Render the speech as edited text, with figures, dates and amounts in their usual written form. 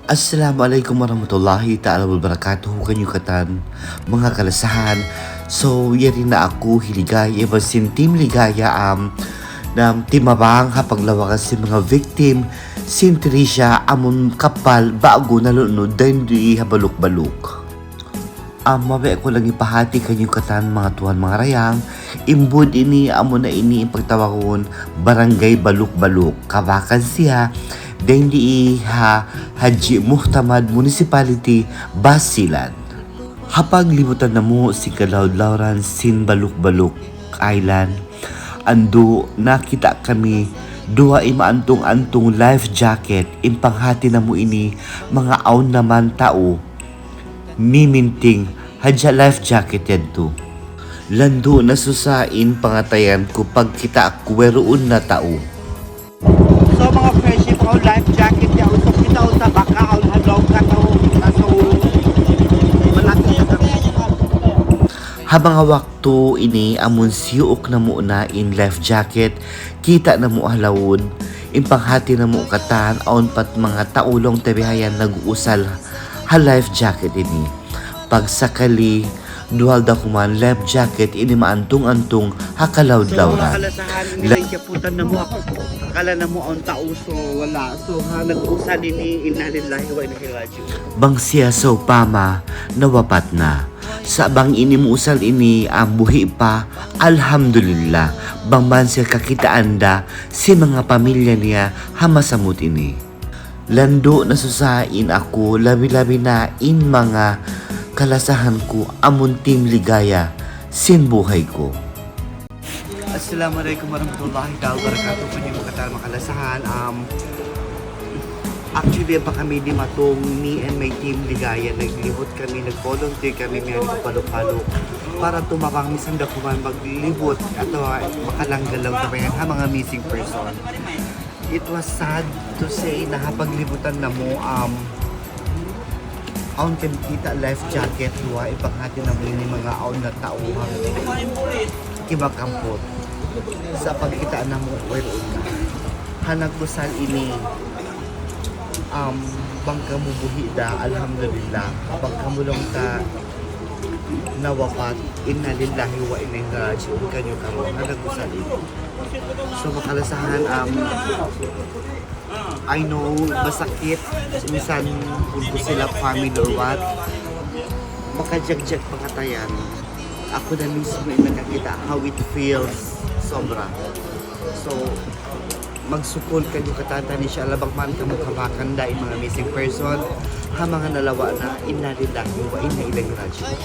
Assalamualaikum warahmatullahi ta'ala wabarakatuh kanyukatan mga kalasahan. So yari na ako hiligaya basin team ligaya na timabang hapaglawakan si mga victim sin Tricia amon kapal bago nalunod dahil di habalok-balok. Mabe ko lang ipahati kanyukatan mga tuwan mga rayang imbud ini amon na ini ang pagtawakon barangay balok-balok kabakan siya dahil di Haji Muhtamad Municipality, Basilan. Hapag libutan na mo si Kalawd-Lauran sin Baluk-Baluk Island, ando nakita kami dua imaantong-antong life jacket impanghati na mo ini mga aon naman tao miminting hadya life jacket yan to. Lando nasusain pangatayan ko pag kita akweroon na tao. So mga friendship ko, life jacket ya usap kita sa baka ang halaw ka to kaso malaki ya kami. Habang hawak to ini amon siyok na mo na in life jacket kita na mo halawon impanghati na mo katan aon pat mga taulong tabihayan nag-uusal ha life jacket ini pagsakali dual da kuman life jacket ini maantong-antong hakalawd-lawran. So mga kalasahan nila putan na mo ako. Akala na mo ang tao so wala. So nag-usan ini inalillahi wa inna ilaihi raji'un. Bang siya so pama nawapat na. Sa bang ini mo usal ini ang buhi pa alhamdulillah. Bang man siya kakitaanda si mga pamilya niya hamasamot ini. Lando nasusain ako labi-labi na in mga kalasahan ko amon team ligaya sin buhay ko. Assalamualaikum warahmatullahi wabarakatuh. Kanya mga katarang kalasahan. Actually, pa kami di matong me and my team ligaya. Naglibot kami, nag-volunteer kami may palok-palok para tumabang misang dakuman maglibot at makalanggalang tabayan ha mga missing person. It was sad to say na hapaglibutan na mo aon kan kita life jacket duwa ipanghati na mo ni mga aon na tauhan kibakampot sa pagkita na mo whereon na hanagusal ini bangka mo buhi da alhamdulillah bangka mo lang ta nawapat inna lillahi wa inna ilaihi raji'un kanyo karon hanagusal ini so makalasahan I know masakit minsan kung sila family or what makajag-jag pangatayan ako na mismo yung nakakita how it feels sobra so magsukol kayo katata ni siya alabang man ka makabakan dahil mga missing person ha mga nalawa na inna lillahi wa inna ilaihi raji'un.